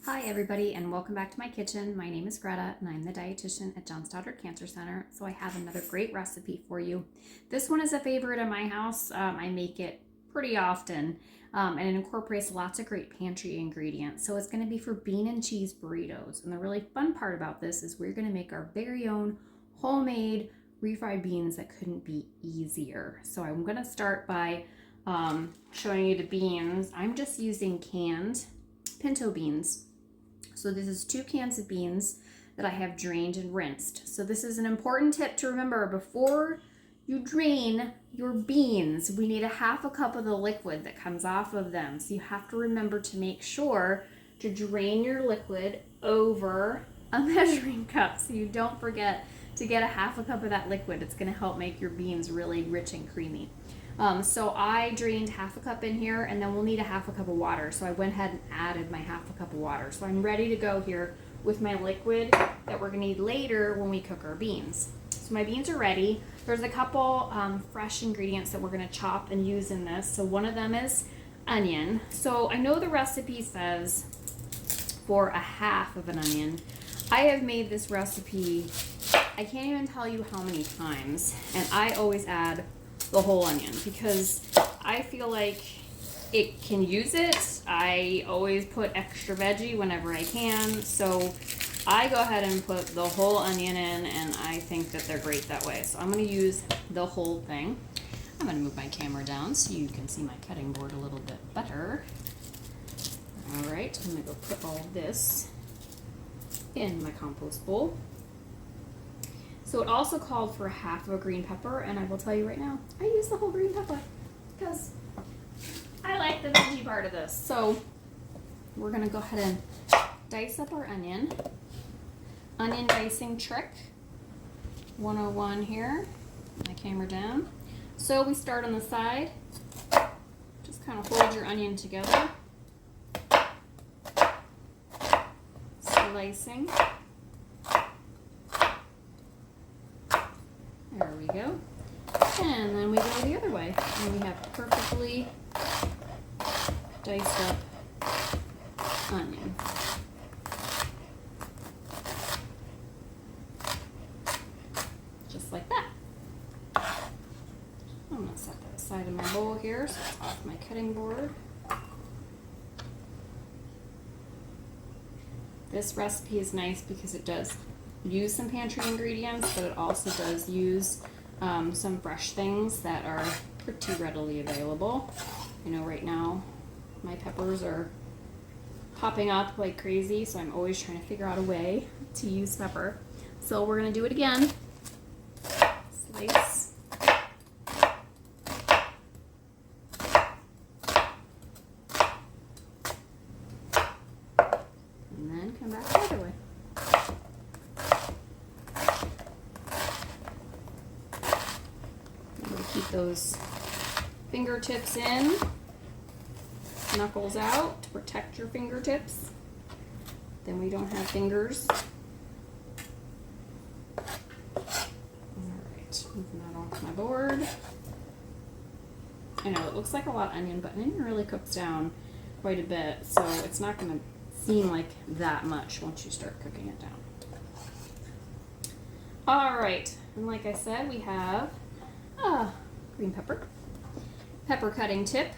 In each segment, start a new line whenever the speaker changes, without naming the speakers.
Hi everybody and welcome back to my kitchen. My name is Greta and I'm the dietitian at John Stoddard Cancer Center. So I have another great recipe for you. This one is a favorite in my house. I make it pretty often and it incorporates lots of great pantry ingredients. So it's going to be for bean and cheese burritos. And the really fun part about this is we're going to make our very own homemade refried beans that couldn't be easier. So I'm going to start by showing you the beans. I'm just using canned pinto beans. So this is 2 cans of beans that I have drained and rinsed. So this is an important tip to remember. Before you drain your beans, we need a half a cup of the liquid that comes off of them. So you have to remember to make sure to drain your liquid over a measuring cup so you don't forget to get a half a cup of that liquid. It's going to help make your beans really rich and creamy. So I drained half a cup in here, and then we'll need a half a cup of water. So I went ahead and added my half a cup of water. So I'm ready to go here with my liquid that we're gonna need later when we cook our beans. So my beans are ready. There's a couple fresh ingredients that we're gonna chop and use in this. So one of them is onion. So I know the recipe says for a half of an onion. I have made this recipe, I can't even tell you how many times, and I always add the whole onion because I feel like it can use it. I always put extra veggie whenever I can, so I go ahead and put the whole onion in, and I think that they're great that way. So I'm going to use the whole thing. I'm going to move my camera down so you can see my cutting board a little bit better. All right, I'm going to go put all this in my compost bowl. So it also called for half of a green pepper, and I will tell you right now, I use the whole green pepper because I like the veggie part of this. So we're gonna go ahead and dice up our onion. Onion dicing trick 101 here. My camera down. So we start on the side. Just kind of hold your onion together. Slicing. There we go. And then we go the other way. And we have perfectly diced up onion. Just like that. I'm going to set that aside in my bowl here so it's off my cutting board. This recipe is nice because it does use some pantry ingredients, but it also does use some fresh things that are pretty readily available. You know, right now my peppers are popping up like crazy, so I'm always trying to figure out a way to use pepper. So we're gonna do it again. Slice. And then come back the other way. Keep those fingertips in, knuckles out to protect your fingertips. Then we don't have fingers. Alright, moving that off my board. I know it looks like a lot of onion, but onion really cooks down quite a bit, so it's not going to seem like that much once you start cooking it down. Alright, and like I said, we have green pepper. Pepper cutting tip.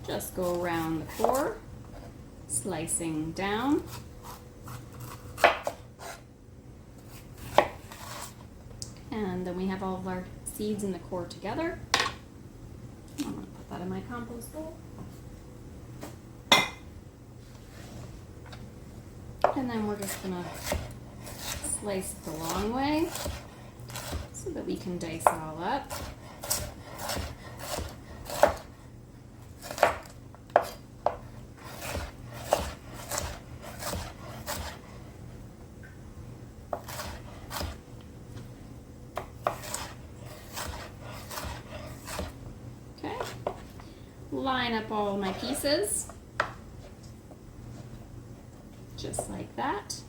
Just go around the core, slicing down. And then we have all of our seeds in the core together. I'm going to put that in my compost bowl. And then we're just going to slice it the long way so that we can dice it all up. Okay, line up all my pieces just like that.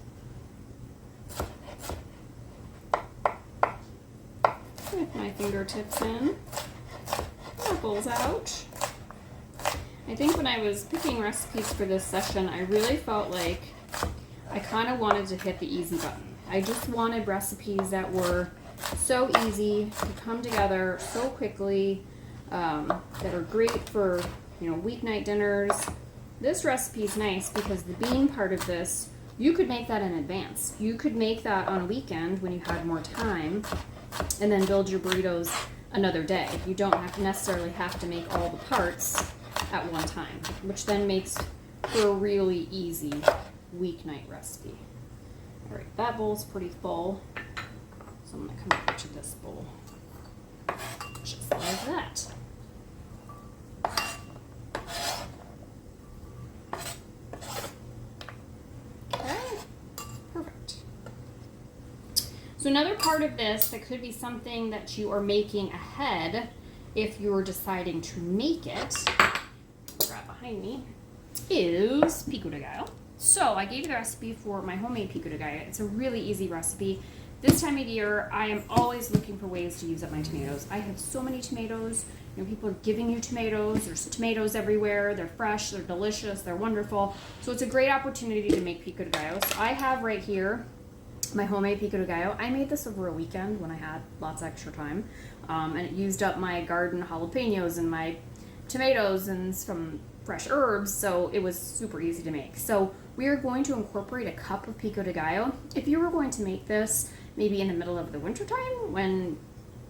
With my fingertips in, knuckles out. I I think when I was picking recipes for this session, I really felt like I kind of wanted to hit the easy button. I just wanted recipes that were so easy to come together so quickly, that are great for, you know, weeknight dinners. This recipe is nice because the bean part of this, you could make that in advance. You could make that on a weekend when you had more time and then build your burritos another day. You don't necessarily have to make all the parts at one time, which then makes for a really easy weeknight recipe. All right, that bowl's pretty full, so I'm gonna come over to this bowl, just like that. So another part of this that could be something that you are making ahead if you're deciding to make it, grab behind me, is pico de gallo. So I gave you the recipe for my homemade pico de gallo. It's a really easy recipe. This time of year, I am always looking for ways to use up my tomatoes. I have so many tomatoes. You know, people are giving you tomatoes. There's tomatoes everywhere. They're fresh. They're delicious. They're wonderful. So it's a great opportunity to make pico de gallo. So I have right here my homemade pico de gallo. I made this over a weekend when I had lots of extra time, and it used up my garden jalapenos and my tomatoes and some fresh herbs, so it was super easy to make. So we are going to incorporate a cup of pico de gallo. If you were going to make this maybe in the middle of the wintertime when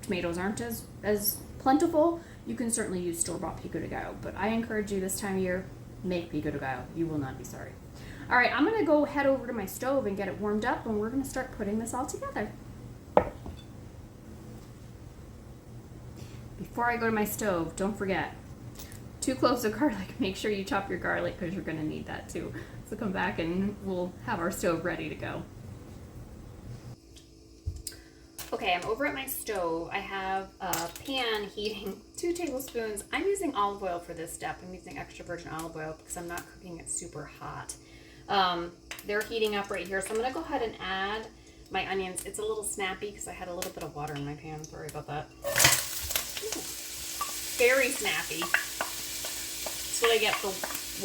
tomatoes aren't as plentiful, you can certainly use store-bought pico de gallo, but I encourage you this time of year, make pico de gallo. You will not be sorry. All right, I'm gonna go head over to my stove and get it warmed up, and we're gonna start putting this all together. Before I go to my stove, don't forget, 2 cloves of garlic. Make sure you chop your garlic because you're gonna need that too. So come back and we'll have our stove ready to go. Okay, I'm over at my stove. I have a pan heating 2 tablespoons. I'm using olive oil for this step. I'm using extra virgin olive oil because I'm not cooking it super hot. They're heating up right here, so I'm going to go ahead and add my onions. It's a little snappy because I had a little bit of water in my pan. Sorry about that. Ooh, very snappy. That's what I get for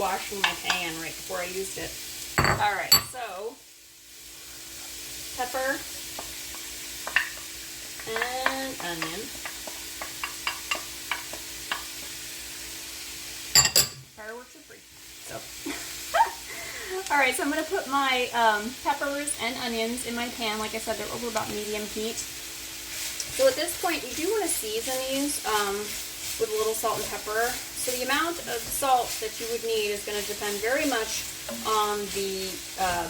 washing my pan right before I used it. All right, so pepper and onion. Fireworks are free. So. All right, so I'm going to put my peppers and onions in my pan. Like I said, they're over about medium heat. So at this point, you do want to season these with a little salt and pepper. So the amount of salt that you would need is going to depend very much on the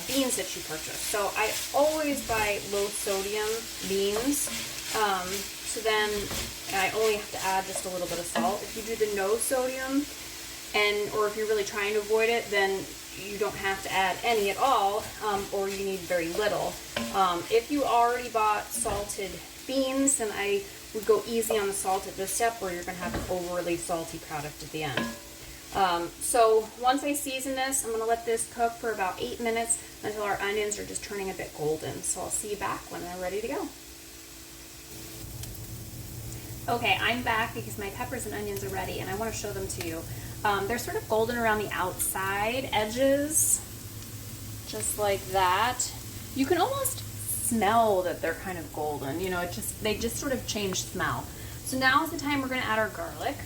beans that you purchase. So I always buy low sodium beans. So then I only have to add just a little bit of salt. If you do the no sodium, or if you're really trying to avoid it, then you don't have to add any at all, or you need very little. If you already bought salted beans, then I would go easy on the salt at this step, or you're going to have an overly salty product at the end. So once I season this, I'm going to let this cook for about 8 minutes until our onions are just turning a bit golden. So I'll see you back when they're ready to go. Okay, I'm back because my peppers and onions are ready, and I want to show them to you. They're sort of golden around the outside edges, just like that. You can almost smell that they're kind of golden. You know, they just sort of change smell. So now is the time we're going to add our garlic.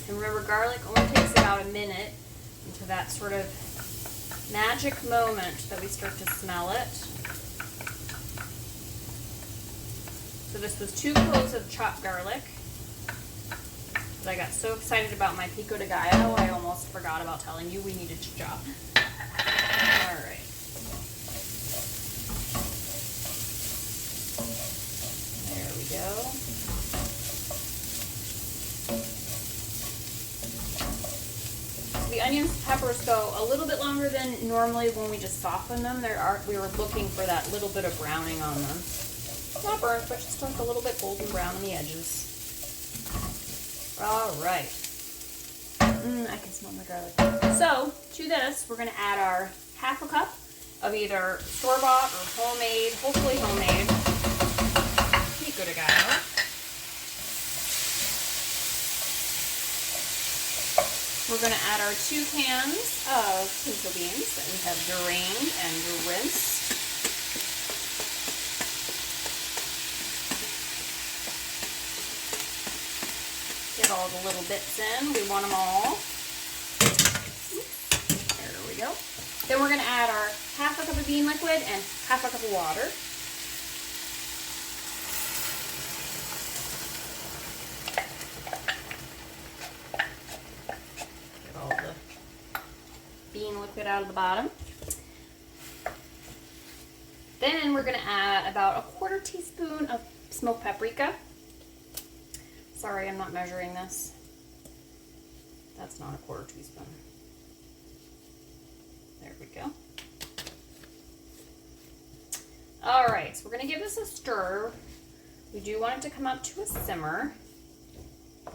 And remember, garlic only takes about a minute into that sort of magic moment that we start to smell it. So this was 2 cloves of chopped garlic. I got so excited about my pico de gallo, I almost forgot about telling you we needed to chop. All right. There we go. The onions and peppers go a little bit longer than normally when we just soften them. We were looking for that little bit of browning on them. Not burnt, but just like a little bit golden brown on the edges. All right. I can smell my garlic. So to this, we're going to add our half a cup of either store-bought or homemade, hopefully homemade, pico de gallo. We're going to add our 2 cans of pinto beans that we have drained and rinsed. Get all the little bits in. We want them all. There we go. Then we're going to add our half a cup of bean liquid and half a cup of water. Get all the bean liquid out of the bottom. Then we're going to add about 1/4 teaspoon of smoked paprika. Sorry, I'm not measuring this. That's not 1/4 teaspoon. There we go. All right, so we're gonna give this a stir. We do want it to come up to a simmer.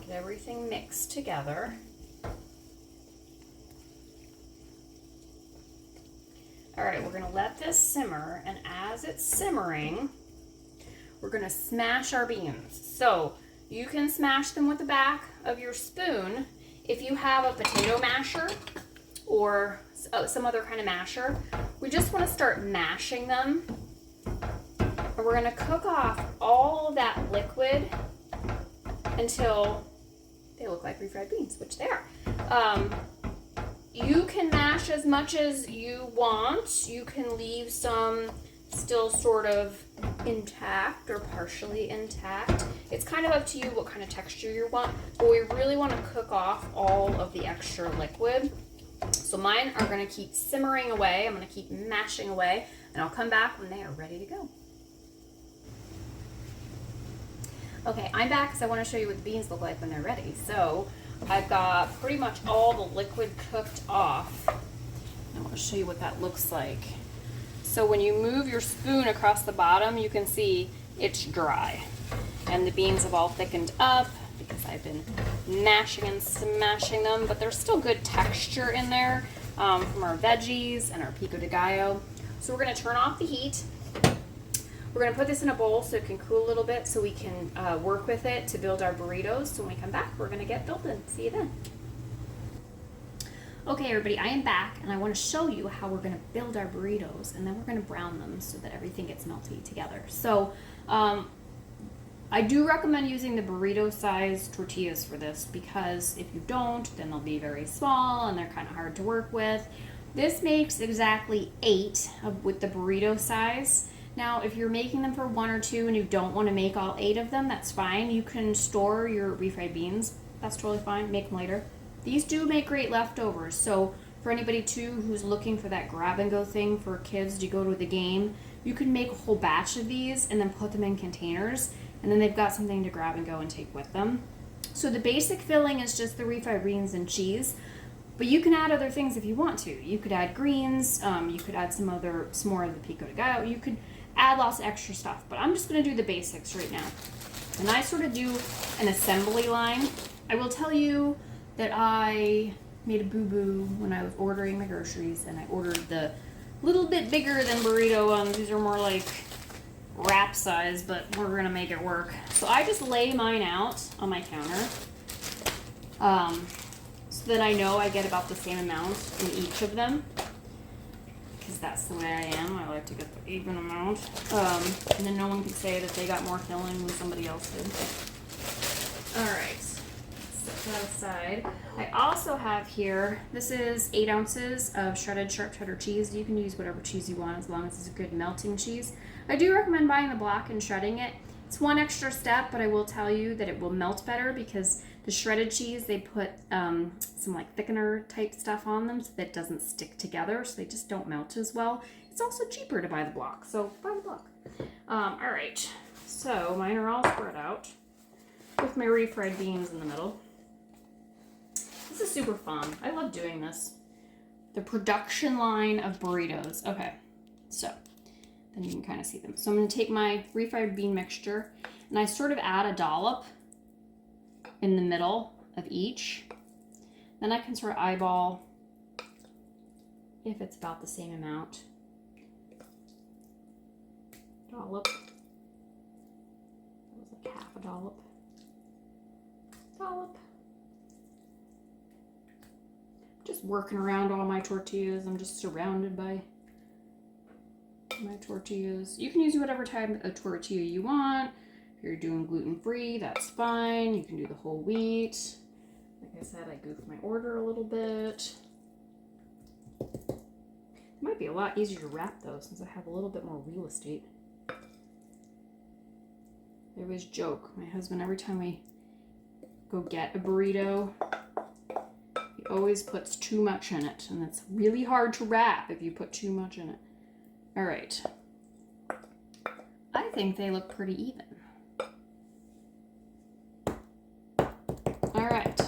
Get everything mixed together. All right, we're gonna let this simmer, and as it's simmering, we're gonna smash our beans. So you can smash them with the back of your spoon if you have a potato masher or some other kind of masher. We just want to start mashing them. And we're going to cook off all of that liquid until they look like refried beans, which they are. You can mash as much as you want. You can leave some still sort of intact or partially intact. It's kind of up to you what kind of texture you want, but we really want to cook off all of the extra liquid. So mine are going to keep simmering away. I'm going to keep mashing away, and I'll come back when they are ready to go. Okay, I'm back because I want to show you what the beans look like when they're ready. So I've got pretty much all the liquid cooked off. I want to show you what that looks like. So when you move your spoon across the bottom, you can see it's dry. And the beans have all thickened up because I've been mashing and smashing them, but there's still good texture in there from our veggies and our pico de gallo. So we're going to turn off the heat. We're going to put this in a bowl so it can cool a little bit so we can work with it to build our burritos. So when we come back, we're going to get building. See you then. Okay, everybody, I am back, and I want to show you how we're going to build our burritos, and then we're going to brown them so that everything gets melty together. So I do recommend using the burrito size tortillas for this, because if you don't, then they'll be very small and they're kind of hard to work with. This makes exactly 8 with the burrito size. Now, if you're making them for 1 or 2 and you don't want to make all 8 of them, that's fine. You can store your refried beans. That's totally fine. Make them later. These do make great leftovers. So for anybody too who's looking for that grab and go thing for kids to go to the game, you can make a whole batch of these and then put them in containers, and then they've got something to grab and go and take with them. So the basic filling is just the refried beans and cheese, but you can add other things if you want to. You could add greens, you could add some more of the pico de gallo, you could add lots of extra stuff, but I'm just going to do the basics right now. And I sort of do an assembly line. I will tell you that I made a boo-boo when I was ordering my groceries, and I ordered the little bit bigger than burrito ones. These are more like wrap size, but we're going to make it work. So I just lay mine out on my counter so that I know I get about the same amount in each of them, because that's the way I am. I like to get the even amount. And then no one can say that they got more filling than somebody else did. Alright, set that aside. I also have here, this is 8 ounces of shredded sharp cheddar cheese. You can use whatever cheese you want as long as it's a good melting cheese. I do recommend buying the block and shredding it. It's one extra step, but I will tell you that it will melt better because the shredded cheese, they put some like thickener type stuff on them so that it doesn't stick together, so they just don't melt as well. It's also cheaper to buy the block, so buy the block. All right, so mine are all spread out with my refried beans in the middle. This is super fun. I love doing this. The production line of burritos. Okay, so then you can kind of see them. So I'm going to take my refried bean mixture, and I sort of add a dollop in the middle of each. Then I can sort of eyeball if it's about the same amount. Dollop. That was like half a dollop. Dollop. just working around all my tortillas. I'm just surrounded by my tortillas. You can use whatever type of tortilla you want. If you're doing gluten-free, that's fine. You can do the whole wheat. Like I said, I goofed my order a little bit. It might be a lot easier to wrap though, since I have a little bit more real estate. I always joke, my husband, every time we go get a burrito, he always puts too much in it, and it's really hard to wrap if you put too much in it. All right, I think they look pretty even. All right,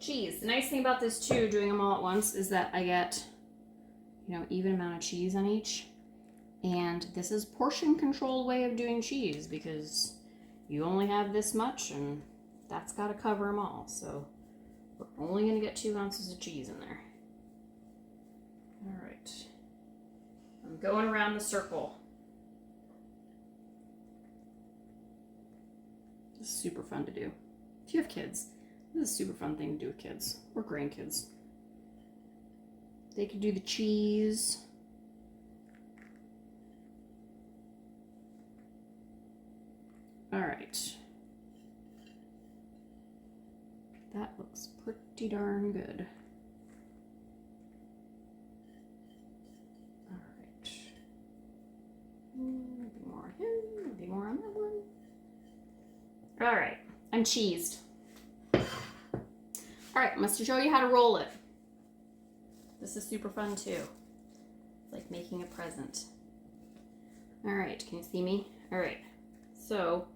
cheese. The nice thing about this too, doing them all at once, is that I get, you know, even amount of cheese on each. And this is portion controlled way of doing cheese, because you only have this much and that's got to cover them all. So we're only going to get 2 ounces of cheese in there. All right. I'm going around the circle. This is super fun to do. If you have kids, this is a super fun thing to do with kids or grandkids. They can do the cheese. All right. That looks pretty darn good. All right. Maybe more on him, maybe more on that one. All right, I'm cheesed. All right, I'm going to show you how to roll it. This is super fun too. It's like making a present. All right, can you see me? All right, so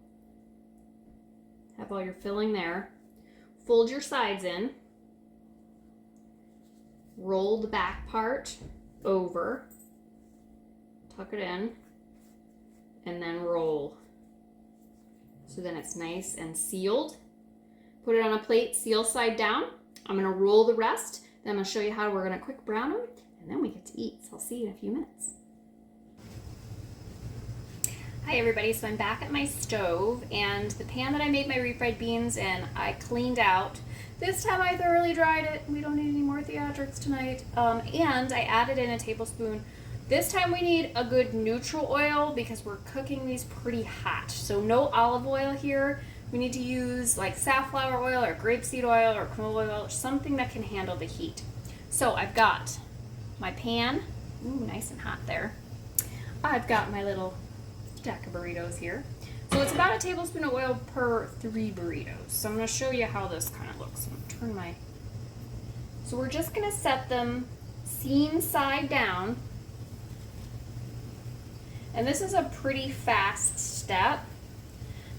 have all your filling there. Fold your sides in. Roll the back part over. Tuck it in. And then roll. So then it's nice and sealed. Put it on a plate, seal side down. I'm gonna roll the rest. Then I'm gonna show you how we're gonna quick brown them. And then we get to eat. So I'll see you in a few minutes. Hi everybody, so I'm back at my stove, and the pan that I made my refried beans in, I cleaned out. This time I thoroughly dried it. We don't need any more theatrics tonight. And I added in a tablespoon. This time we need a good neutral oil because we're cooking these pretty hot. So no olive oil here. We need to use like safflower oil or grapeseed oil or canola oil, or something that can handle the heat. So I've got my pan. Ooh, nice and hot there. I've got my little stack of burritos here. So it's about a tablespoon of oil per 3 burritos. So I'm going to show you how this kind of looks. I'm going to turn my... So we're just going to set them seam side down. And this is a pretty fast step.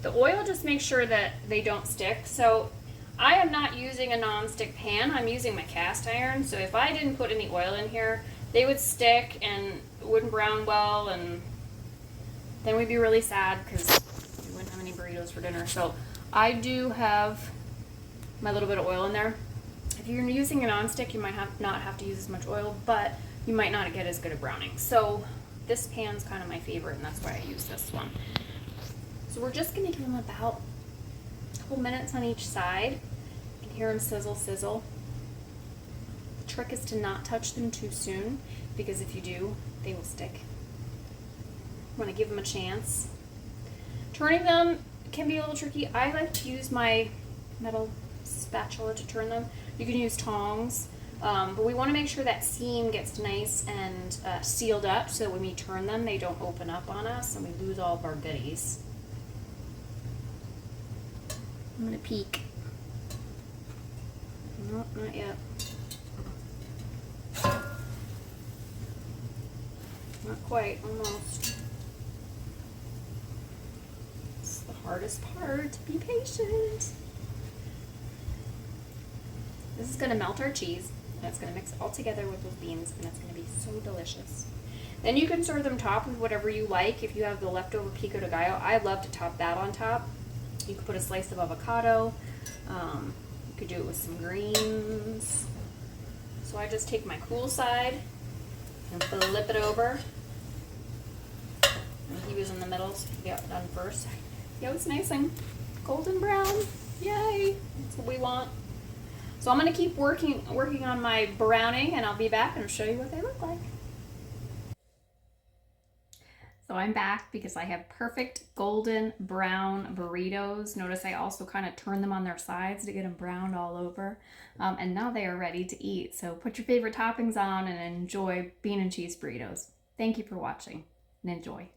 The oil just makes sure that they don't stick. So I am not using a non-stick pan. I'm using my cast iron. So if I didn't put any oil in here, they would stick and it wouldn't brown well, and then we'd be really sad because we wouldn't have any burritos for dinner. So I do have my little bit of oil in there. If you're using a non-stick, you might not have to use as much oil, but you might not get as good a browning. So this pan's kind of my favorite, and that's why I use this one. So we're just going to give them about a couple minutes on each side. You can hear them sizzle, sizzle. The trick is to not touch them too soon, because if you do, they will stick. Want to give them a chance. Turning them can be a little tricky. I like to use my metal spatula to turn them. You can use tongs, but we want to make sure that seam gets nice and sealed up, so when we turn them, they don't open up on us and we lose all of our goodies. I'm going to peek. Nope, not yet. Not quite, almost. Hardest part, be patient. This is going to melt our cheese, and it's going to mix it all together with those beans, and it's going to be so delicious. Then you can serve them top with whatever you like. If you have the leftover pico de gallo, I love to top that on top. You could put a slice of avocado. You could do it with some greens. So I just take my cool side and flip it over. And he was in the middle, so he got done first. Yeah, it's nice and golden brown. Yay! That's what we want. So I'm going to keep working on my browning, and I'll be back and show you what they look like. So I'm back because I have perfect golden brown burritos. Notice I also kind of turn them on their sides to get them browned all over. And now they are ready to eat. So put your favorite toppings on and enjoy bean and cheese burritos. Thank you for watching and enjoy.